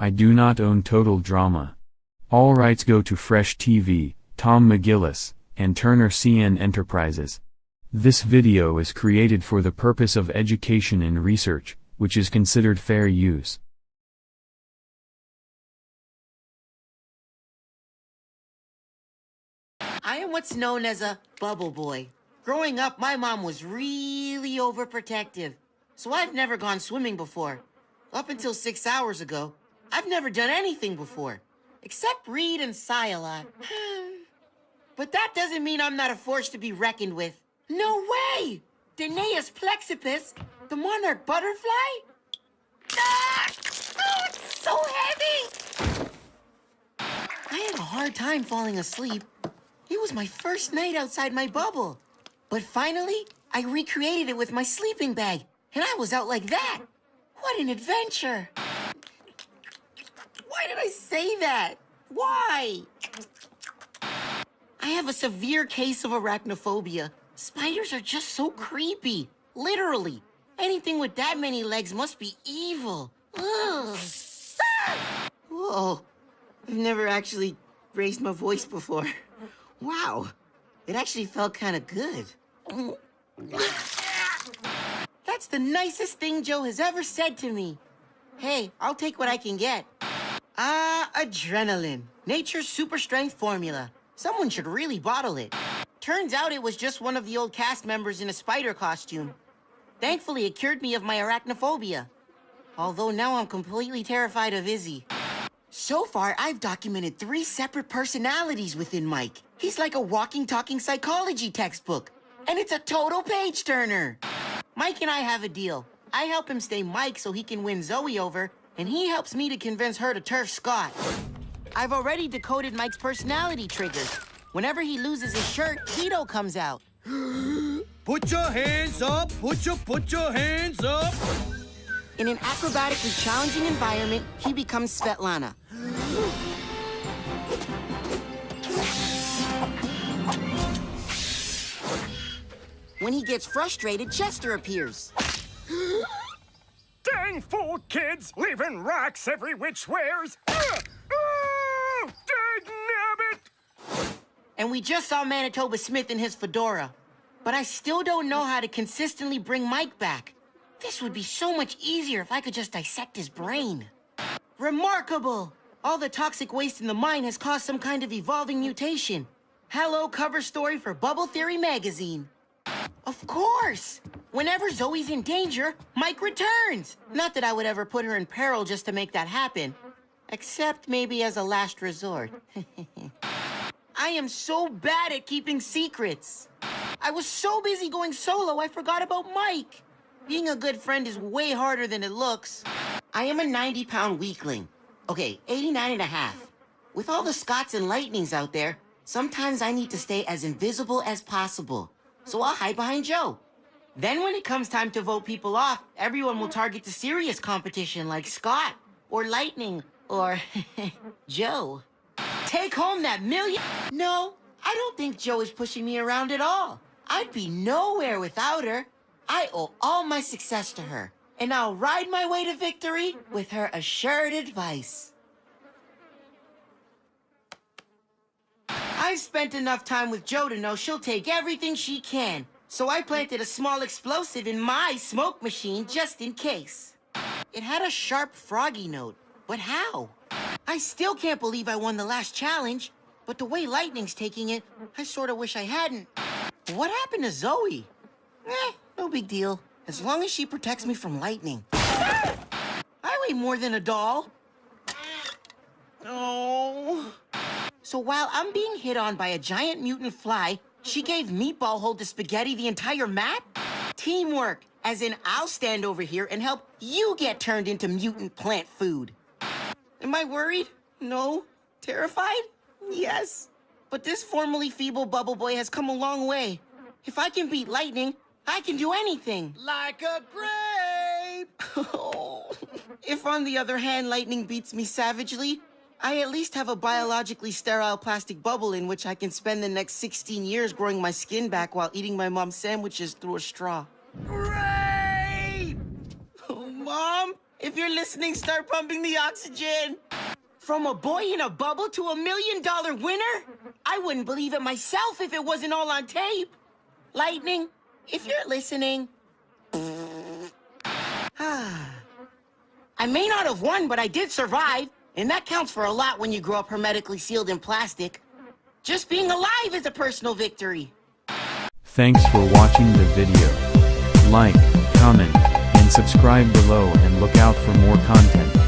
I do not own Total Drama. All rights go to Fresh TV, Tom McGillis, and Turner CN Enterprises. This video is created for the purpose of education and research, which is considered fair use. I am what's known as a bubble boy. Growing up, my mom was really overprotective, so I've never gone swimming before. Up until 6 hours ago, I've never done anything before, except read and sigh a lot. But that doesn't mean I'm not a force to be reckoned with. No way! Danaeus plexipus, the monarch butterfly? Ah! Oh, it's so heavy! I had a hard time falling asleep. It was my first night outside my bubble. But finally, I recreated it with my sleeping bag, and I was out like that. What an adventure! Why did I say that? Why? I have a severe case of arachnophobia. Spiders are just so creepy. Literally. Anything with that many legs must be evil. Ugh. Ah! Whoa. I've never actually raised my voice before. Wow. It actually felt kind of good. That's the nicest thing Joe has ever said to me. Hey, I'll take what I can get. Adrenaline. Nature's super strength formula. Someone should really bottle it. Turns out it was just one of the old cast members in a spider costume. Thankfully, it cured me of my arachnophobia. Although now I'm completely terrified of Izzy. So far, I've documented 3 separate personalities within Mike. He's like a walking, talking psychology textbook. And it's a total page-turner. Mike and I have a deal. I help him stay Mike so he can win Zoe over, and he helps me to convince her to turf Scott. I've already decoded Mike's personality triggers. Whenever he loses his shirt, Tito comes out. Put your hands up, put your hands up. In an acrobatically challenging environment, he becomes Svetlana. When he gets frustrated, Chester appears. Dang fool kids, leaving rocks every which wares. Oh, dang nabbit! And we just saw Manitoba Smith in his fedora. But I still don't know how to consistently bring Mike back. This would be so much easier if I could just dissect his brain. Remarkable! All the toxic waste in the mine has caused some kind of evolving mutation. Hello, cover story for Bubble Theory magazine. Of course! Whenever Zoe's in danger, Mike returns. Not that I would ever put her in peril just to make that happen. Except maybe as a last resort. I am so bad at keeping secrets. I was so busy going solo, I forgot about Mike. Being a good friend is way harder than it looks. I am a 90-pound weakling. Okay, 89 and a half. With all the Scotts and Lightnings out there, sometimes I need to stay as invisible as possible. So I'll hide behind Joe. Then when it comes time to vote people off, everyone will target the serious competition like Scott, or Lightning, or Joe. Take home that million... No, I don't think Joe is pushing me around at all. I'd be nowhere without her. I owe all my success to her, and I'll ride my way to victory with her assured advice. I've spent enough time with Joe to know she'll take everything she can, so I planted a small explosive in my smoke machine just in case. It had a sharp, froggy note, but how? I still can't believe I won the last challenge, but the way Lightning's taking it, I sort of wish I hadn't. What happened to Zoe? No big deal, as long as she protects me from lightning. I weigh more than a doll. Oh. So while I'm being hit on by a giant mutant fly, she gave Meatball hold to Spaghetti the entire map? Teamwork, as in I'll stand over here and help you get turned into mutant plant food. Am I worried? No. Terrified? Yes. But this formerly feeble bubble boy has come a long way. If I can beat lightning, I can do anything. Like a grape. Oh. If on the other hand lightning beats me savagely, I at least have a biologically sterile plastic bubble in which I can spend the next 16 years growing my skin back while eating my mom's sandwiches through a straw. Grape! Oh, Mom, If you're listening, start pumping the oxygen. From a boy in a bubble to $1 million winner? I wouldn't believe it myself if it wasn't all on tape. Lightning, if you're listening. I may not have won, but I did survive, and that counts for a lot when you grow up hermetically sealed in plastic. Just being alive is a personal victory. Thanks for watching the video. Like, comment, and subscribe below and look out for more content.